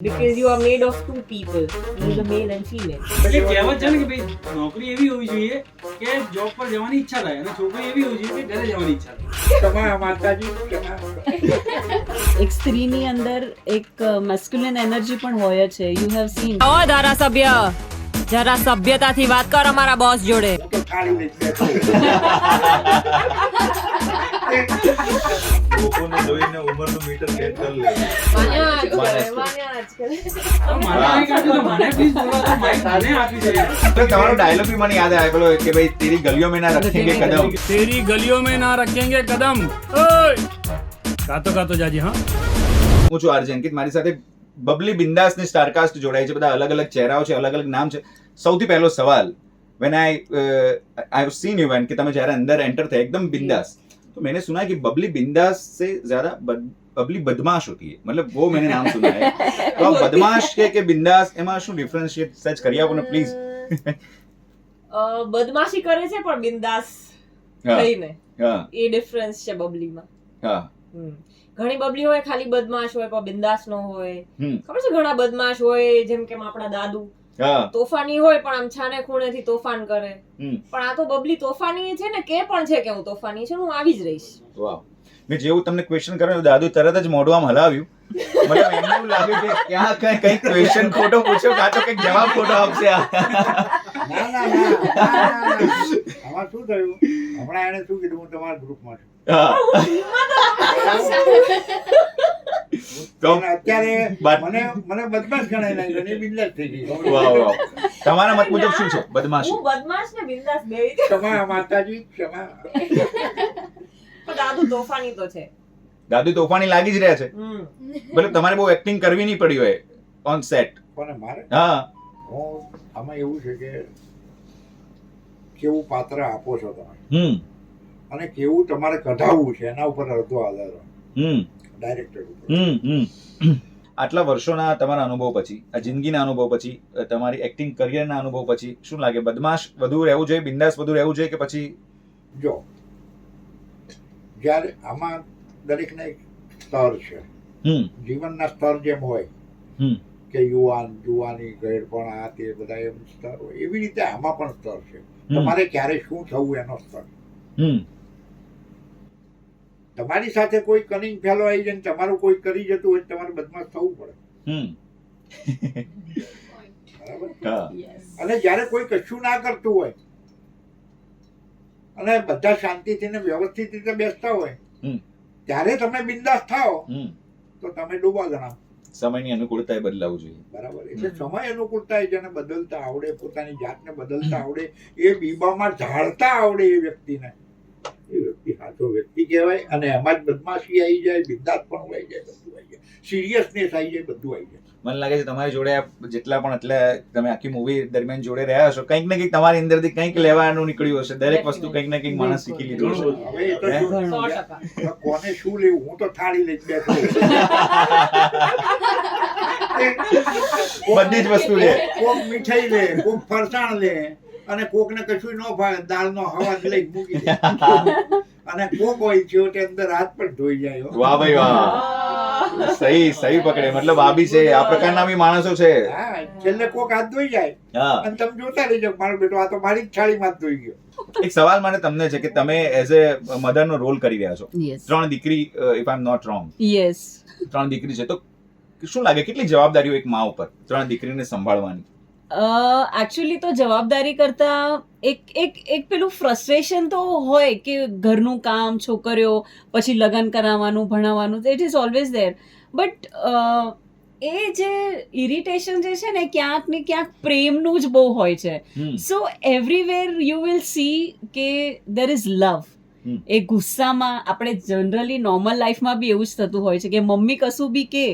Because you are made of two people. You are male and female. એટલે કહેવત છે ને કે ભાઈ નોકરી એવી હોવી જોઈએ કે જોબ પર જવાની ઈચ્છા થાય અને છોકરી એવી હોવી જોઈએ કે ઘરે જવાની ઈચ્છા થાય. ક્ષમા માતાજી ક્ષમા. એક સ્ત્રીની અંદર એક મેસ્ક્યુલિન એનર્જી પણ હોય છે. You have seen. ઓ ધારાસભ્ય જરા સભ્યતાથી વાત કર અમારા બોસ જોડે. હું તો થાળી લઈ બેઠો. લોકોને જોઈને ઉંમરનું મીટર સેટ કરી લે. મને નહીં કરતું તો મને please બોલાવો તો mic મને આપી દે. તો તમારો ડાયલોગ બી મને યાદ આવે પેલો કે ભાઈ તેરી ગલીઓ में ना रखेंगे कदम. तेरी गलियों में ना रखेंगे कदम. ओए કાતો જાજી. હા હું છું આરજે અંકિત, મારી સાથે બબલી બિંદાસ ની સ્ટારકાસ્ટ જોડાઈ છે. બધા અલગ અલગ ચહેરાઓ છે, અલગ અલગ નામ છે. સૌથી પહેલો સવાલ, when I have seen you કે તમે જ્યારે અંદર એન્ટર થયા एकदम बिंदास, तो मैंने सुना है कि बबली बिंदास से ज्यादा बबली बदमाश होती है. मतलब वो मैंने नाम सुना है. तो आप बदमाश के बिंदास એમાં શું ડિફરન્શિએટ સર્ચ કરી આપો ને પ્લીઝ. બદમાશી કરે છે પણ બિંદાસ થઈને. હા એ ડિફરન્સ છે બબલીમાં. હા ઘણી બબલી હોય ખાલી બદમાશ હોય પણ બિંદાસ નો હોય. હમ. ખબર છે ઘણા બદમાશ હોય જેમ કે આપણા દાદુ હા તોફાની હોય પણ આમ છાને ખૂણેથી તોફાન કરે. હમ. પણ આ તો બબલી તોફાની છે ને, કે પણ છે કે હું તોફાની છું, હું આવી જ રહીશ. વાવ. મેં જેવું તમને ક્વેશ્ચન કર્યો દાદુ તરત જ મોઢું આમ હલાવ્યું. મતલબ એમને એવું લાગ્યું કે ક્યાં કઈ ક્વેશ્ચન ખોટો પૂછ્યો કાં તો કંઈક જવાબ ખોટો આપશે. ના. આમાં શું થયું? હમણાં એને શું કીધું? હું તમારા ગ્રુપમાં છું. તો અને અત્યારે બાત- મને બદમાશ ગણાય નહીં અને એ બિંદાસ થઈ ગઈ. વાવ. તમારા મત મુજબ શું છે બદમાશ? હું બદમાશ ને બિંદાસ બે ક્ષમા માતાજી ક્ષમા. પણ દાદુ તોફાની તો છે. દાદુ તોફાની લાગી જ રહ્યા છે. મતલબ તમારે બહુ એક્ટિંગ કરવી નહીં પડી હોય ઓન સેટ. પણ મારે હા હું આમાં એવું છે કે કેવું પાત્ર આપો છો તમે હમ અને કેવું તમારે કઢાવવું છે એના ઉપર અડધો આધાર હોય હમ ડાયરેક્ટર ઉપર. હમ. આટલા વર્ષોના તમારા અનુભવ પછી, આ જિંદગીના અનુભવ પછી, તમારી એક્ટિંગ કરિયરના અનુભવ પછી શું લાગે? બદમાશ વધુ રહેવું જોઈએ, બિંદાસ વધુ રહેવું જોઈએ કે પછી? જો જ્યારે આમાં દરેકના એક સ્તર છે, હમ જીવનના સ્તર જેમ હોય હમ કે જુવાની ગેરપણ આ તે બધા એમ સ્તર હોય, એવી રીતે આમાં પણ સ્તર છે. તમારે ક્યારે શું થવું એનો સ્તર. હમ તમારી સાથે કોઈ કનિંગ ફેલો આવી જાય ને તમારું કોઈ કરી જતું હોય તમારે બદમાશ થવું પડે. હમ બરાબર? હા અને જ્યારે કોઈ કશું ના કરતું હોય અને બધા શાંતિથી ને વ્યવસ્થિત રીતે બેસતા હોય હમ. ત્યારે તમે બિંદાસ થાઓ હમ તો તમે ડૂબા ગણાવ. સમયની અનુકૂળતાએ બદલાવું જોઈએ. બરાબર? એટલે સમય અનુકૂળતા જેને બદલતા આવડે, પોતાની જાતને બદલતા આવડે, એ બીબામાં ઢાળતા આવડે એ વ્યક્તિને, એ વ્યક્તિ સાચો વ્યક્તિ કહેવાય. અને એમાં જ બદમાશી આવી જાય, બિંદાસ પણ આવી જાય, બધું આવી જાય, સિરિયસનેસ આવી જાય, બધું આવી જાય. મને લાગે છે તમારી જોડે જેટલા પણ એટલે તમે આખી મૂવી દરમિયાન જોડે રહ્યા છો, કંઈક ને કંઈક તમારી અંદરથી કંઈક લેવાનું નીકળ્યું હશે. દરેક વસ્તુ કંઈક ને કંઈક માણસ શીખી લીધું હશે. હવે એ તો શું, 100%. કોને શું લેવું? હું તો થાળી લઈ બેઠો. બધી જ વસ્તુ લે. કોક મીઠાઈ લે, કોક ફરસાણ લે, અને કોક ને કશું ન ભાવે દાળનો હવાજ લઈ મૂકી દે. અને કોક હોય છે કે અંદર હાથ પણ ધોઈ જાય હો. વાહ ભાઈ વાહ. સહી પકડે. મતલબ આ બી છે, આ પ્રકારના બી માણસો છે. હા, છેલ્લે કોક હાથ ધોઈ જાય હા. અને તમે જોતા રહી જાવ, મારો બેટો આ તો મારી જ થાળીમાં જ ધોઈ ગયો. એક સવાલ મને તમને છે કે તમે એઝ એ મધર નો રોલ કરી રહ્યા છો. યસ 3 દીકરી, if I am not wrong, yes 3 દીકરી છે. તો શું લાગે કેટલી જવાબદારીઓ એક માં ઉપર 3 દીકરીને સંભાળવાની? એકચ્યુઅલી તો જવાબદારી કરતા એક પેલું ફ્રસ્ટ્રેશન તો હોય કે ઘરનું કામ, છોકરીઓ, પછી લગ્ન કરાવવાનું, ભણાવવાનું, it is always there. But એ જે ઇરિટેશન જે છે ને ક્યાંક ને ક્યાંક પ્રેમનું જ બહુ હોય છે. સો એવરીવેર યુ વિલ સી કે દેર ઇઝ લવ. એ ગુસ્સામાં આપણે જનરલી નોર્મલ લાઈફમાં બી એવું જ થતું હોય છે કે મમ્મી કશું બી કે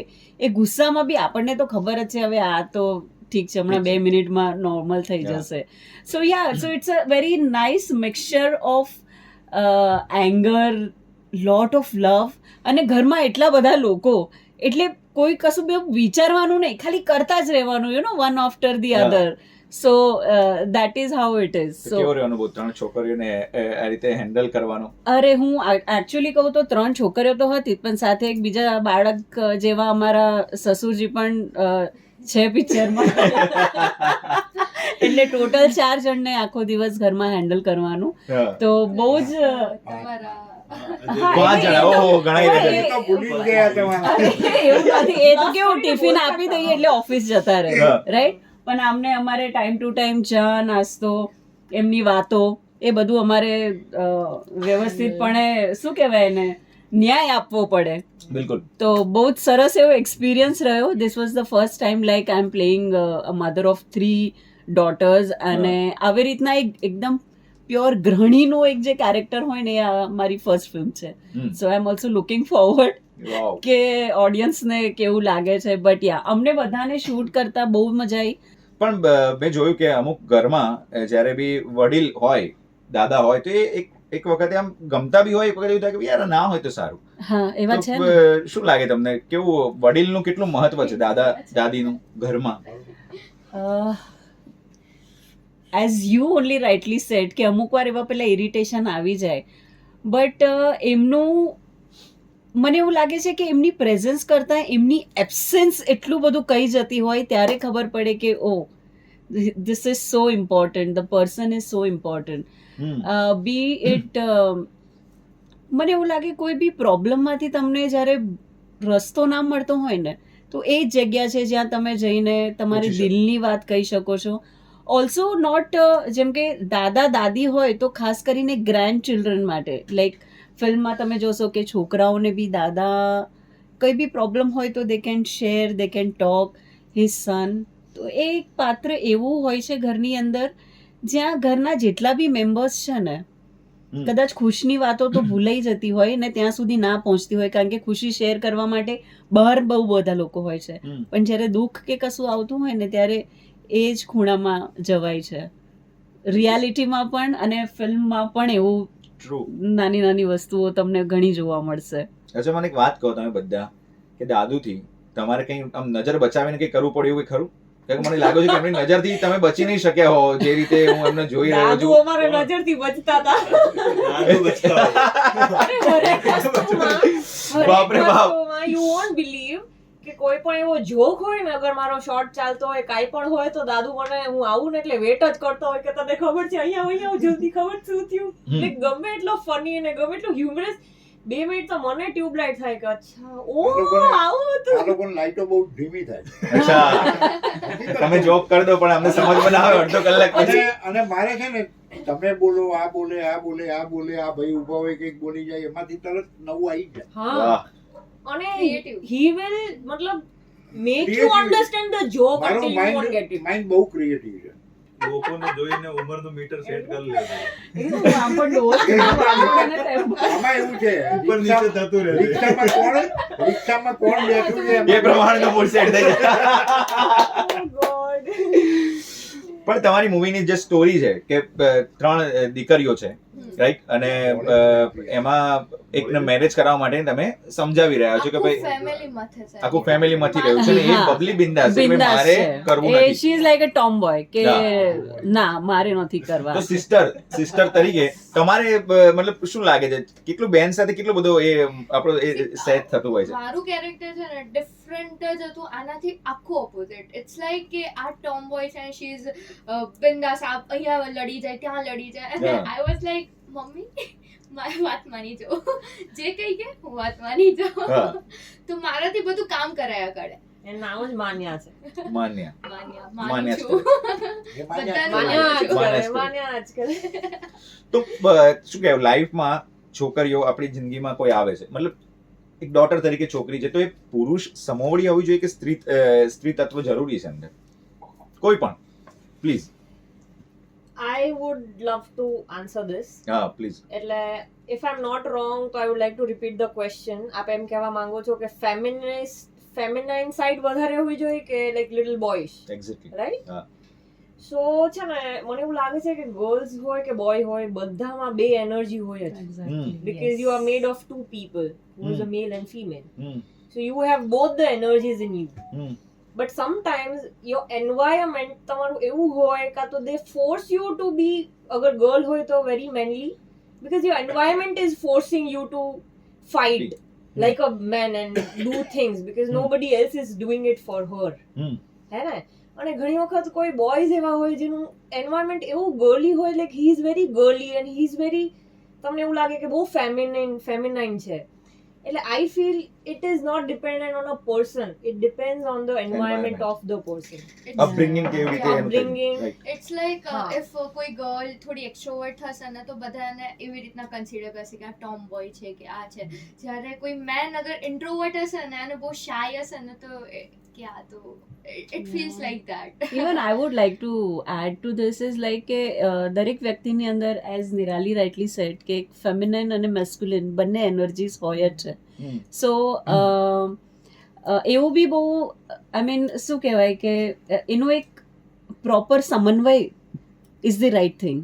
એ ગુસ્સામાં બી આપણને તો ખબર જ છે હવે આ તો ઠીક છે હમણાં 2 મિનિટમાં નોર્મલ થઈ જશે. So so it's a very nice mixture of anger, lot of love. અને ઘરમાં એટલા બધા લોકો એટલે કોઈ કશું બહુ વિચારવાનું નહીં, ખાલી કરતા જ રહેવાનું, you know, one after the other. So that is how it is. તો કેવો રહ્યો અનુભવ 3 છોકરીઓને આ રીતે હેન્ડલ કરવાનો? અરે હું એકચ્યુઅલી કહું તો 3 છોકરીઓ તો હતી, પણ સાથે એક બીજા બાળક જેવા અમારા સસુરજી પણ છે પિક્ચરમાં. એટલે ટોટલ 4 જણને આખો દિવસ ઘરમાં હેન્ડલ કરવાનું. હા. તો બહુ જ તમારા 5 જણા, ઓહો ઘણા એ તો ભૂલી જ ગયા તમારા. એવું નથી, એ તો કેવું ટિફિન આપી દઈએ એટલે ઓફિસ જતા રહે, હા. રાઈટ. પણ આમને અમારે ટાઈમ ટુ ટાઈમ ચા નાસ્તો, એમની વાતો, એ બધું અમારે વ્યવસ્થિતપણે શું કહેવાય એને ન્યાય આપવો પડે. બિલકુલ. તો બહુ જ સરસ એવો એક્સપિરિયન્સ રહ્યો. This was the first time like I M playing a mother of 3 daughter's, અને આવી રીતના એકદમ પ્યોર ગૃહિણીનું એક જે કેરેક્ટર હોય ને, એ આ મારી ફર્સ્ટ ફિલ્મ છે. સો આઈ એમ ઓલ્સો લુકિંગ ફોરવર્ડ વાવ. કે ઓડિયન્સને કેવું લાગે છે. બટ યા અમને બધાને શૂટ કરતા બહુ મજા આવી. પણ મેં જોયું કે અમુક ઘરમાં જ્યારે બી વડીલ હોય, દાદા હોય, તો એ એક વખતે આમ ગમતા બી હોય, એક વખતે એવું થાય કે યાર આ ના હોય તો સારું. હા, એવા છે તો ને. શું લાગે તમને, કેવું વડીલનું કેટલું મહત્વ છે, દાદા દાદીનું ઘરમાં? As you only rightly said કે અમુક વાર એવા પેલા ઇરિટેશન આવી જાય, બટ એમનું મને એવું લાગે છે કે એમની પ્રેઝન્સ કરતાં એમની એબ્સેન્સ એટલું બધું કહી જતી હોય, ત્યારે ખબર પડે કે oh this is so important, the person is so important. Be it મને એવું લાગે કોઈ બી પ્રોબ્લેમમાંથી તમને જ્યારે રસ્તો ના મળતો હોય ને, તો એ જ જગ્યા છે જ્યાં તમે જઈને તમારી પૂછી શકો. દિલની વાત કહી શકો છો. ઓલ્સો નોટ જેમ કે દાદા દાદી હોય તો ખાસ કરીને ગ્રેન્ડ ચિલ્ડ્રન માટે, લાઈક ફિલ્મમાં તમે જોશો કે છોકરાઓને બી દાદા કંઈ બી પ્રોબ્લેમ હોય તો they can share, they can talk his son. તો એ એક પાત્ર એવું હોય છે ઘરની અંદર જ્યાં ઘરના જેટલા બી મેમ્બર્સ છે ને, કદાચ ખુશની વાતો તો ભૂલાઈ જતી હોય ને ત્યાં સુધી ના પહોંચતી હોય, કારણ કે ખુશી શેર કરવા માટે બહાર બહુ બધા લોકો હોય છે, પણ જ્યારે દુઃખ કે કશું આવતું હોય ને ત્યારે એ જ ખૂણામાં જવાય છે. રિયાલિટીમાં પણ અને ફિલ્મમાં પણ એવું ટ્રુ. નાની નાની વસ્તુઓ તમને ઘણી જોવા મળશે. અચ્છા, મને એક વાત કહો તમે બધા, કે દાદુથી તમારે કંઈ આમ નજર બચાવીને કંઈ કરવું પડ્યું હોય ખરું? કારણ કે મને લાગે છે કે એમની નજરથી તમે બચી નહીં શક્યા હો, જે રીતે હું એમને જોઈ રહ્યો દાદુ છું. અમારે નજરથી બચતા હતા. બાપ રે બાપ. યુ વોન્ટ બિલીવ કે કોઈ પણ એવો જોક હોય ને, અગર મારો શોર્ટ ચાલતો હોય, કાંઈ પણ હોય, તો દાદુ મને હું આવું ને એટલે વેટ જ કરતો હોય કે તને ખબર છે અહીંયા જલ્દી ખબર શું થયું. એટલે ગમે એટલો ફની અને ગમે એટલો હ્યુમરસ, 2 મિનિટ તો મને ટ્યુબલાઇટ થાય કે અચ્છા ઓ આવું હતું. આ લોકોની લાઈટો બહુ ધીમી થાય. અચ્છા, તમે જોક કરી દો પણ અમને સમજ ના આવે અડધો કલાક પછી. અને મારે છે ને, તમે બોલો, આ બોલે, આ બોલે, આ બોલે, આ ભાઈ ઉભા હોય કંઈક બોલી જાય, એમાંથી તરત નવું આવી જાય. હા, વાહ. અને Creative. he will મતલબ make you Creative. understand the joke મારું until you won't get it. Mind બહુ ક્રિએટિવ છે. લોકોને જોઈને ઉંમરનું મીટર સેટ કરી લે આમાં એવું છે, ઉપર નીચે થતું રહે છે. રિક્ષામાં કોણ બેઠું છે એ પ્રમાણનો મૂડ સેટ થઈ જાય. Oh God. પણ તમારી મૂવીની જે સ્ટોરી છે કે 3 દીકરીઓ છે, રાઈટ, અને એમાં એકને મેરેજ કરાવવા માટે તમે સમજાવી રહ્યા છો કે ભાઈ આખું ફેમિલી માંથી રહ્યું છે ને એ હા. બબલી બિંદાસ છે કે બિંદાસ મારે છે. કરવું એ નથી. She is like a tomboy કે હા. ના મારે નથી કરવા. તો સિસ્ટર તરીકે તમારે મતલબ શું લાગે છે, કેટલું બેન સાથે કેટલું બધું એ આપણો એ સેટ થતું હોય છે? મારું કેરેક્ટર છે ને ડિફરન્ટ જ હતું આનાથી, આખું ઓપોઝિટ. ઇટ્સ લાઈક કે આ ટોમ બોય છે, શી ઇઝ બિંદાસ, અહીંયા લડી જાય, ત્યાં લડી જાય, અને હા. આઈ વોઝ લાઈક મમ્મી મારી વાત માની જાઓ, જે કઈ કે હું વાત માની જાઉં. હા. તો મારાથી બધું કામ કરાયા કરે. એનું નામ જ માન્યા છે. માન્ય. માન્યા માન્યા માનું જ છું. એ માન્યા બધાનું જ માન્યા માનું જ છું. કરે, માન્યા જ કરે. તો શું કહેવાય, લાઈફમાં છોકરીઓ આપણી જિંદગીમાં કોઈ આવે છે, મતલબ એક ડોટર તરીકે છોકરી છે, તો એ પુરુષ સમોવડી હોવી જોઈએ કે સ્ત્રી તત્વ જરૂરી છે અંદર? કોઈ પણ, please. I would love to answer this. હા પ્લીઝ. એટલે if I'm not wrong, તો I would like to repeat the question. આપ એમ કહેવા માંગો છો કે feminine side વધારે હોવી જોઈએ કે like little boyish, exactly. right? હા. So છે ને, મને એવું લાગે છે કે ગર્લ્સ હોય કે બોય હોય, બધામાં 2 એનર્જી હોય જ. Because you are made of 2 people, who is a male and female. So you have both the energies in you. But sometimes your environment તમારું એવું હોય કાં તો દે ફોર્સ યુ ટુ બી, અગર ગર્લ હોય તો very mainly, because your environment is forcing you to fight like a man and do things because nobody else is doing it for her. હે ને? અને ઘણી વખત કોઈ બોયઝ એવા હોય જેનું એન્વાયરમેન્ટ એવું ગર્લી હોય, like he is very girly and he is very, તમને એવું લાગે કે બહુ ફેમિનાઇન છે. એટલે I feel it is not dependent on a person, it depends on the environment of the person. Upbringing કેવી રીતે એનું Upbringing. Right. ઇટ્સ લાઈક હા. ઇફ કોઈ ગર્લ થોડી એક્સ્ટ્રોવર્ટ થશે ને તો બધા એને એવી રીતના કન્સિડર કરશે કે આ ટોમ બોય છે કે આ છે. જ્યારે કોઈ મેન અગર ઇન્ટ્રોવર્ટ હશે ને અને બહુ શાય હશે ને તો કે આ તો it feels like that. Even I would like to add to this is like કે દરેક વ્યક્તિની અંદર, એઝ નિરાલી રાઇટલી સેડ, કે એક ફેમિનાઇન અને મેસ્ક્યુલિન બંને એનર્જીસ હોય જ છે. સો એવું બી બહુ, આઈ મીન શું કહેવાય કે એનો એક પ્રોપર સમન્વય ઇઝ ધ રાઇટ થિંગ.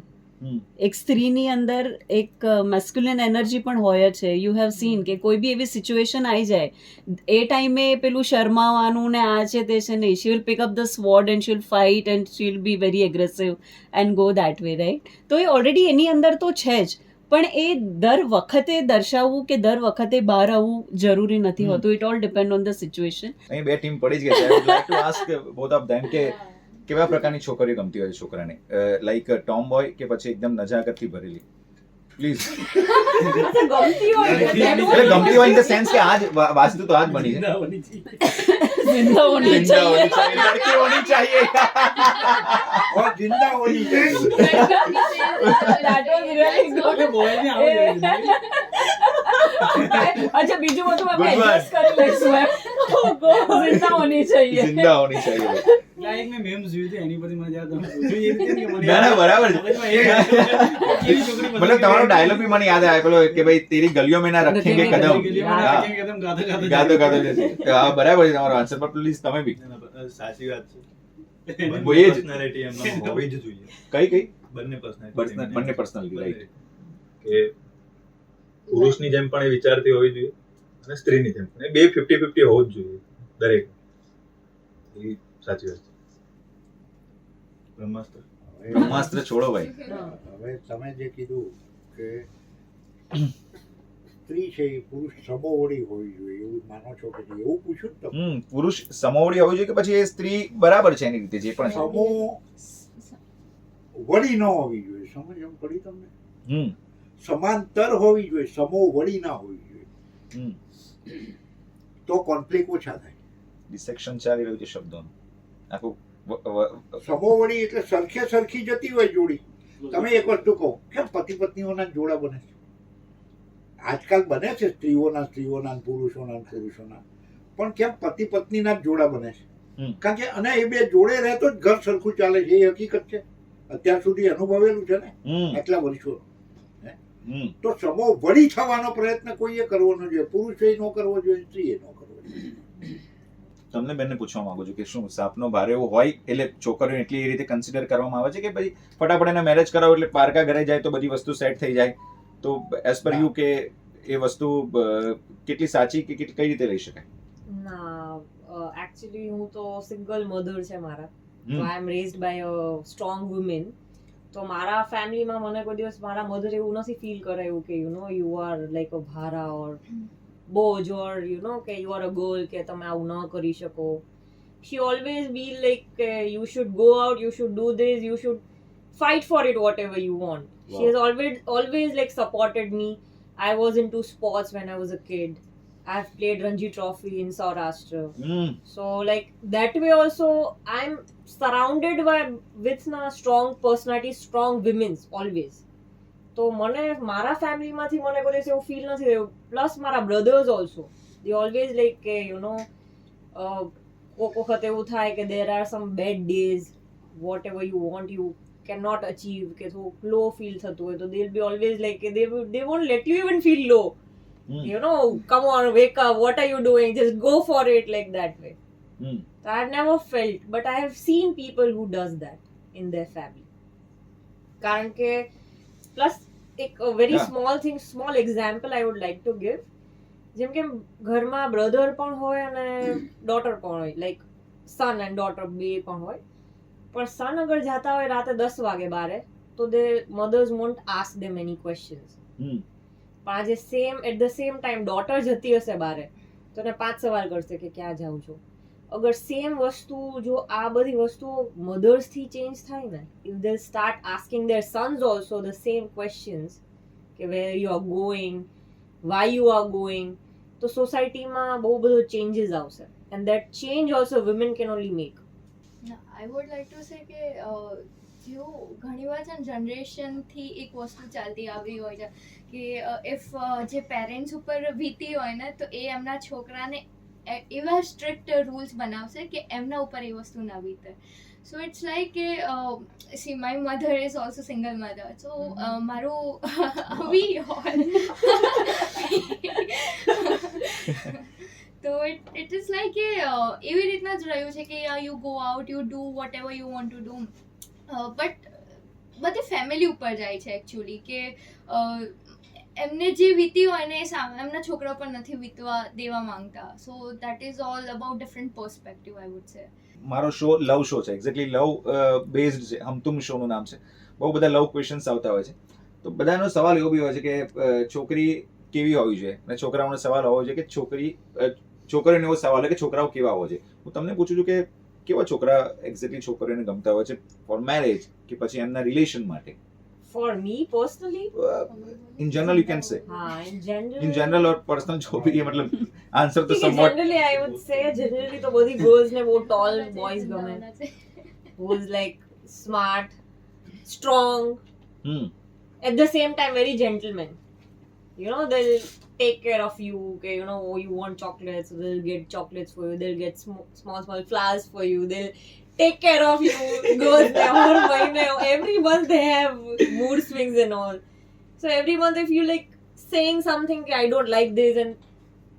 એક સ્ત્રીની અંદર એક મેસ્ક્યુલિન એનર્જી પણ હોય જ છે. યુ હેવ સીન કે કોઈ બી એવી સિચ્યુએશન આવી જાય, એ ટાઈમે પેલું શરમાવાનું ને આ છે તે છે નહીં, she will pick up the sword and she will fight and she will be very aggressive and go that way, right? તો એ ઓલરેડી એની અંદર તો છે જ, પણ એ દર વખતે દર્શાવવું કે દર વખતે બહાર આવવું જરૂરી નથી હોતું. It all depend on the situation. અહીં બે ટીમ પડી જ ગઈ છે. આઈ would like to ask both of them કે કેવા પ્રકારની છોકરીઓ ગમતી હોય છોકરાને, લાઈક ટોમ બોય કે પછી એકદમ નજાકતથી ભરેલી? પ્લીઝ. ગમતી હોય એટલે ગમતી હોય ઇન ધ સેન્સ કે આજ વાસ્તુ તો આજ બની છે. જિંદા હોની जिंदा ચાહીએ. होनी चाहिए, लड़की होनी चाहिए. और जिंदा होनी चाहिए. That was really good. બોયને આવડે અચ્છા, બીજું બધું Good આપણે one. એડજસ્ટ કરી લઈશું એમ. જિંદા હોની ચાહીએ. जिंदा होनी चाहिए. લાઈક મેં મેમ્સ જોયું હતું એની પરથી મને યાદ આવ્યું. જોઈ એવી રીતે કે મને ના, ના, બરાબર છે. મગજમાં એ વાત કેવી છોકરી પસંદ मतलब તમારો કરી? ડાયલોગ બી મને યાદ આવે પેલો કે ભાઈ તેરી ગલીઓ में ना रखेंगे कदम. ગલીઓમાં હા. રાખીને કદમ ગાતો ગાતો ગાતો ગાતો જશે. હા, બરાબર છે તમારો આન્સર, પણ પ્લીઝ તમે બી ના, ના, સાચી વાત છે. वो ये જ. પર્સનાલિટી એમનામાં હોવી જ જોઈએ. કઈ બંને પર્સનાલિટી બંને પર્સનાલિટી, રાઈટ. કે પુરુષની જેમ પણ એ વિચારતી હોવી જોઈએ અને સ્ત્રીની જેમ પણ. એ બે 50-50 હોવું જ જોઈએ દરેક. એ સાચી વાત છે. બ્રહ્માસ્ત્ર. બ્રહ્માસ્ત્ર છોડો ભાઈ. હવે તમે જે કીધું કે સ્ત્રી છે એ પુરુષ સમોવડી હોવી જોઈએ એવું માનો છો કે નહીં? એવું પૂછ્યું ને તમે? પુરુષ સમોવડી હોવી જોઈએ કે પછી એ સ્ત્રી બરાબર છે એની રીતે જે પણ છે? સમો વળી ન હોવી જોઈએ. સમજ એમ પડી તમને? સમાંતર હોવી જોઈએ, સમો વળી ના હોવી જોઈએ, તો કોન્ફ્લિક્ટ ઓછા થાય. ડિસેક્શન ચાલી રહ્યું છે શબ્દોનું આખું. સમો વળી એટલે સરખે સરખી જતી હોય જોડી. તમે એક વસ્તુ કહો, કેમ પતિ પત્નીઓના જોડા બને છે? આજકાલ બને છે સ્ત્રીઓના ને પુરુષોના, પણ કેમ પતિ પત્નીના જ જોડા બને છે? કારણ કે અને એ બે જોડે રહેતો જ ઘર સરખું ચાલે છે. એ હકીકત છે, અત્યાર સુધી અનુભવેલું છે ને આટલા વર્ષો. તો સમો વળી થવાનો પ્રયત્ન કોઈએ કરવો ન જોઈએ. પુરુષે ન કરવો જોઈએ, સ્ત્રીએ ન કરવો જોઈએ. તમને બેનને પૂછવા માંગુ છું કે શું સાપનો ભારે એવું હોય એટલે છોકરીઓ એટલી એ રીતે કન્સિડર કરવામાં આવે છે કે ભાઈ ફટાફટ એને મેરેજ કરાવો એટલે પારકા ઘરે જાય તો બધી વસ્તુ સેટ થઈ જાય? તો એઝ પર યુ કે એ વસ્તુ કેટલી સાચી કે કઈ રીતે લઈ શકાય? ના, એકચ્યુઅલી હું તો સિંગલ મધર છે મારા, તો I am raised by a strong woman. તો મારા ફેમિલીમાં મને કોઈ દિવસ મારા મધર એવું નથી ફીલ કરાયું કે યુ આર લાઈક અ ભારા ઓર બોજ ઓર કે યુ આર અ ગર્લ કે તમે આવું ન કરી શકો. શી ઓલવેઝ બી લાઈક કે you should go out, you should do this, you should fight for it whatever you want. Wow. She has always like supported me. I was into sports when I was a kid. I've played Ranji Trophy in Saurashtra. So like that way also I'm surrounded with strong personalities, strong women always. તો મને મારા ફેમિલીમાંથી મને કોઈ દિવસ એવું feel નથી થયું. Plus મારા brothers also they always like કે કોક વખત એવું થાય કે there are some bad days, whatever you want you cannot achieve, કે થોડું લો ફીલ થતું હોય તો they'll be always like they won't let you even feel low. Come on, wake up, what are you doing, just go for it, like that way. So I've never felt, but I have seen people who does that in their family. કારણ કે plus એક very small example I would like to give. જેમ કે ઘરમાં brother પણ હોય અને daughter પણ હોય, લાઈક સન એન્ડ ડોટર બે પણ હોય, પણ સન અગર જાતા હોય રાતે 10 વાગે બારે, તો they mothers want ask them any questions. પણ આજે at the same time daughter જતી હશે બારે, તો એને 5 સવાલ કરશે કે ક્યાં જાઉં છું. અગર સેમ વસ્તુ જો આ બધી વસ્તુઓ મધર્સ થી ચેન્જ થાય ને, if they start asking their sons also the same questions કે where you are going, why you are going, તો સોસાયટીમાં બહુ બધો ચેન્જીસ આવશે. And that change also women can only make. I would like to say કે જો ઘણીવાર છે ને જનરેશનથી એક વસ્તુ ચાલતી આવી હોય છે કે ઇફ જે પેરેન્ટ્સ ઉપર વીતી હોય ને, તો એ એમના છોકરાને એવા સ્ટ્રિક્ટ રૂલ્સ બનાવશે કે એમના ઉપર એ વસ્તુ ના વીતે. સો ઇટ્સ લાઈક કે see my mother is also single mother, so મારું વી હોય તો ઇટ ઇઝ લાઈક કે એવી રીતના જ રહ્યું છે કે you go out, you do vote ever you want to do, but બધી ફેમિલી ઉપર જાય છે એકચ્યુઅલી કે એમને જે વીતી હોય ને એ એમના છોકરા પર નથી વીતવા દેવા માંગતા. So that is all about different perspective I would say. મારો શો લવ શો છે, એક્ઝેક્ટલી લવ બેઝડ છે, હમ તુમ શોનું નામ છે. બહુ બધા લવ ક્વેશ્ચન્સ આવતા હોય છે, તો બધાનો સવાલ એવો બી હોય છે કે છોકરી કેવી હોવી જોઈએ, અને છોકરાઓનો સવાલ હોવો જોઈએ કે છોકરીઓને એવો સવાલ હોય કે છોકરાઓ કેવા હોવા જોઈએ. હું તમને પૂછું છું કે કેવા છોકરા એક્ઝેક્ટલી છોકરીઓને ગમતા હોય છે ફોર મેરેજ કે પછી એમના રિલેશન માટે? For me personally, in general you can say. In general or personal जो भी है, मतलब आंसर तो somewhat. Generally I would say generally तो बड़ी girls ने वो tall boys game, who's like smart, strong, at the same time very gentleman. You know, they'll take care of you. Okay, you know, oh, you want chocolates, so they'll get chocolates for you. They'll get small flowers for you. They'll take care of you. Girls, every month they have mood swings and all. So every month if you like saying something I don't like this, and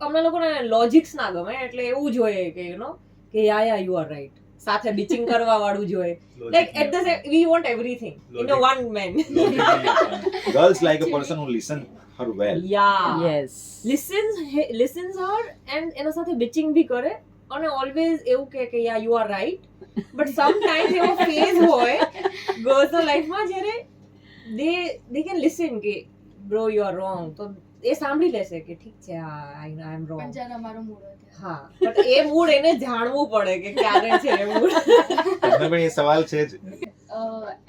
અમને લોકોને logics ના ગમે, એટલે એવું જોઈએ કે you know કે yeah you are right, સાથે બીચિંગ કરવા વાળું જોઈએ. Like at the same, we want everything in a one man. Girls like a person who listen her well. Yeah. Yes. Listens her and એના સાથે bitching બી કરે, અને always એવું કે yeah you are right. But sometimes એવો phase હોય ગર્લ્સના લાઈફમાં જ્યારે they can listen કે બ્રો યુ આર રોંગ, તો એ સાંભળી લેશે કે ઠીક છે આઈ એમ રોંગ, પણ જ્યારે અમારો મૂડ હોય હા, બટ એ મૂડ એને જાણવું પડે કે ક્યારે છે એ મૂડ. તમને પણ એ સવાલ છે જ?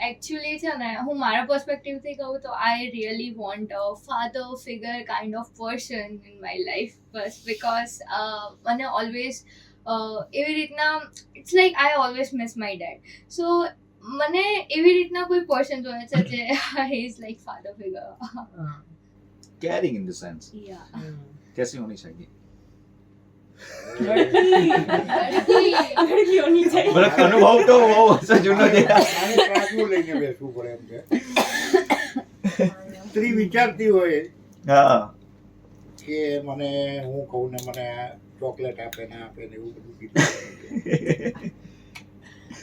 એકચ્યુઅલી છે ને, હું મારા પર્સપેક્ટિવથી કહું તો I really want a father figure kind of person in my life, બસ બિકોઝ મને ઓલવેઝ એવી રીતના it's like I always miss my dad. So મને એવી રીતના કોઈ પર્સન જોઈએ છે જે he is like father figure. Caring in the sense. યા कैसी होनी चाहिए? લડકી હોની चाहिए. मतलब अनुभव तो वो ऐसा जूनो दे. આને કાચું લઈને બેસવું પડે એમ છે. સ્ત્રી વિચારતી હોય હા કે મને હું કહું ને મને ચોકલેટ આપે ને એવું બધું કીધું,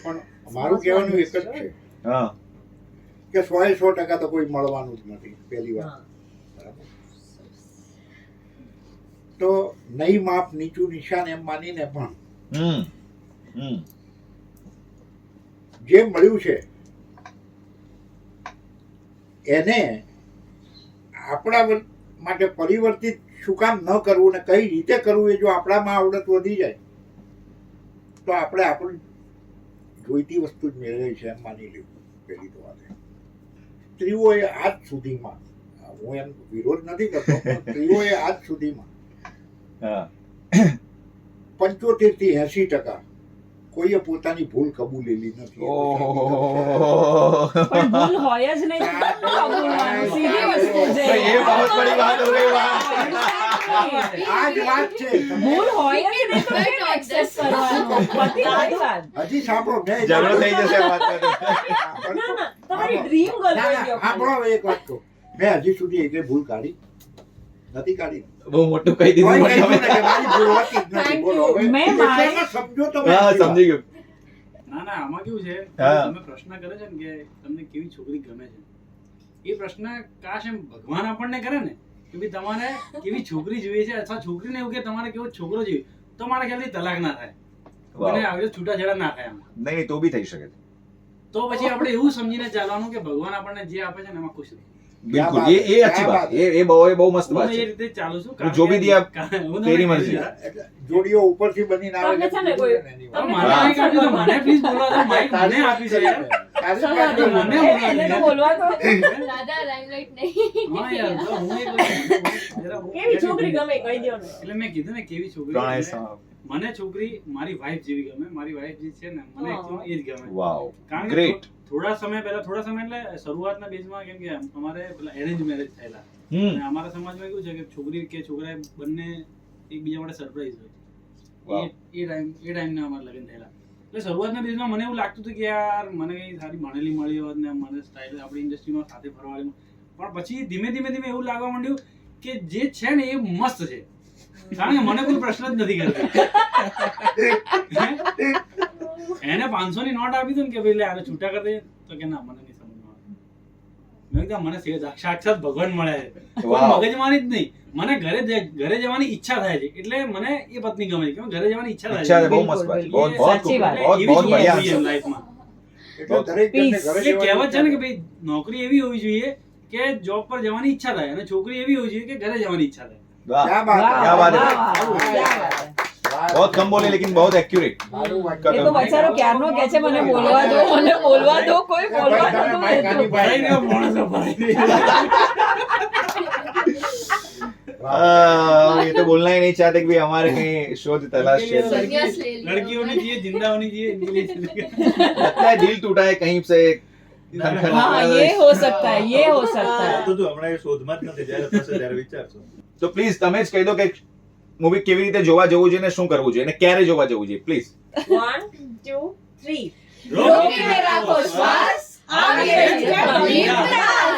પણ મારું કહેવાનું એક જ છે હા કે 100% તો કોઈ મળવાનું જ નથી. પહેલી વાત બરાબર, તો નહીં માપ નીચું નિશાન એમ માનીને પણ જે મળ્યું છે એને આપણા માટે પરિવર્તિત શું કામ ન કરવું ને કઈ રીતે કરવું, એ જો આપણામાં આવડત વધી જાય તો આપણે આપણી જોઈતી વસ્તુ જ મેળવી છે એમ માની લેવું. પહેલી તો વાત સ્ત્રીઓએ આજ સુધીમાં, હું એમ વિરોધ નથી કરતો, પણ સ્ત્રીઓએ આજ સુધીમાં 75 થી 80% કોઈએ પોતાની ભૂલ કબૂલેલી નથી. પણ ભૂલ હોય જ નહીં, કબૂલવાનું સીધી વસ્તુ છે. तो ये बहुत बड़ी बात हो गई वाह. આ જ વાત છે. ભૂલ હોય જ નહીં તો કેમ accept કરવાનું? પતી ગઈ વાત. હજી સાંભળો, મેં ઝઘડો થઈ જશે આ વાત પર. ના ના, તમારી ડ્રીમ ગર્લ સાંભળો, એક વાત કહું, મેં હજી સુધી એક ભૂલ કાઢી નથી કાઢી. બહુ મોટું કહી દીધું. કોઈ કહેતું ને કે મારી ભૂલ હોતી જ નથી. બોલો હવે. મેં મારી- એટલામાં સમજો તો હા સમજી ગયો. ના ના, આમાં કેવું છે, હા. તમે પ્રશ્ન કરે છે ને કે તમને કેવી છોકરી ગમે છે, એ પ્રશ્ન કાશ એમ ભગવાન આપણને કરે ને કે ભાઈ તમારે કેવી છોકરી જોઈએ છે, અથવા છોકરીને એવું કે તમારે કેવો છોકરો જોઈએ, તો મારા ખ્યાલથી તલાક ના થાય. કોઈને આવી છૂટાછેડા ના થાય આમ. નહીં તો બી થઈ શકે છે. તો પછી આપણે એવું સમજીને ચાલવાનું કે ભગવાન આપણને જે આપે છે ને એમાં ખુશ રહે. બિલકુલ એ અચ્છી બાત, એ બહુ મસ્ત વાત હું એ છે. રીતે ચાલુ છું. હું જો બી દિયા હું તેરી તમને મરજી. એટલે જોડીઓ ઉપરથી બનીને આવે તમને છે ને કોઈ- એની પણ વાત. મને નહીં કાઢ્યું તો મને please બોલવા દો. માઇક મને આપી છે યાર. તારી સવાલ પાસે મને બોલવા એને તો દે. બોલવા દો. દાદા લાઇમલાઇટ નહીં. હા યાર, તો હું એક જરા હું- કેવી છોકરી ગમે કહી દ્યો ને. એટલે મેં કીધું ને કેવી છોકરી ત્રણેય ગમે. મને છોકરી મારી વાઈફ જેવી ગમે. મારી વાઈફ જે છે ને મને actually એ જ ગમે. વાવ, કારણ કે ગ્રેટ. થોડા સમય એટલે શરૂઆતના બેઝમાં કેમ કે અમારે પેલા એરેન્જ મેરેજ થયેલા હમ અને અમારા સમાજમાં એવું છે કે છોકરી કે છોકરા બંને એકબીજા માટે સરપ્રાઈઝ હોય. એ ટાઈમના અમારા લગ્ન થયેલા. એટલે શરૂઆતના બેઝમાં મને એવું લાગતું હતું કે યાર મને કઈ સારી ભણેલી મળી હોત ને મને સ્ટાઇલ આપણી ઇન્ડસ્ટ્રીમાં સાથે ફરવાની. પણ પછી ધીમે ધીમે એવું લાગવા માંડ્યું કે જે છે ને એ મસ્ત છે. કારણ કે મને કોઈ પ્રશ્ન જ નથી કરતી. એને 500 ની નોટ આપી દો ને કે ભાઈ લે આને છૂટા કરી દે તો કે ના મને નહીં સમજમાં આવે. મેં કીધું મને સાક્ષાત ભગવાન મળ્યા છે. કોઈ વાવ. મગજમારી જ નહીં. મને ઘરે જવાની ઈચ્છા થાય છે એટલે મને એ પત્ની ગમે છે કે ઘરે જવાની ઈચ્છા ઈચ્છા થાય છે, છે. બહુ મસ્ત વાત છે. બિલકુલ, બહુ સાચી વાત. બહુ બહુ બઢિયા જોઈએ આન્સર. લાઈફમાં. એટલે દરેક જણને Peace. ઘરે એટલે જવાની કહેવત છે ને કે ઈચ્છા ભાઈ નોકરી એવી હોવી જોઈએ કે જોબ પર જવાની ઈચ્છા થાય અને છોકરી એવી હોવી જોઈએ કે ઘરે જવાની ઈચ્છા થાય. વાહ, ક્યાં બાત વાહ, હે? क्या बात है। વાહ, ક્યાં વાત હે. बहुत कम बोले लेकिन बहुत एक्यूरेट. સારું વાક્ય. એ તો બચારો ક્યારનો કહે છે મને બોલવા દો, મને બોલવા દો, કોઈ બોલવા ભાઈ, દો તમે માઇક આની ભરાઈ ગયો માણસો ये तो बोलना ही नहीं चाहते कि भाई हमारे कहीं शोध तलाश है. સંન્યાસ લઈ લો. लड़की होनी चाहिए, जिंदा होनी चाहिए, इनके लिए लगता है दिल टूटा है कहीं से. हाँ ये हो सकता है, ये हो सकता है. તો તું હમણાં એ શોધમાં જ નથી, જ્યારે થશે ત્યારે વિચારશો. તો પ્લીઝ તમે જ કહી દો કે મૂવી કેવી રીતે જોવા જવું જોઈએ ને શું કરવું જોઈએ અને ક્યારે જોવા જવું જોઈએ પ્લીઝ. 1, 2, 3. રોકીને રાખો શ્વાસ, આવીએ છે ભીમરાજ.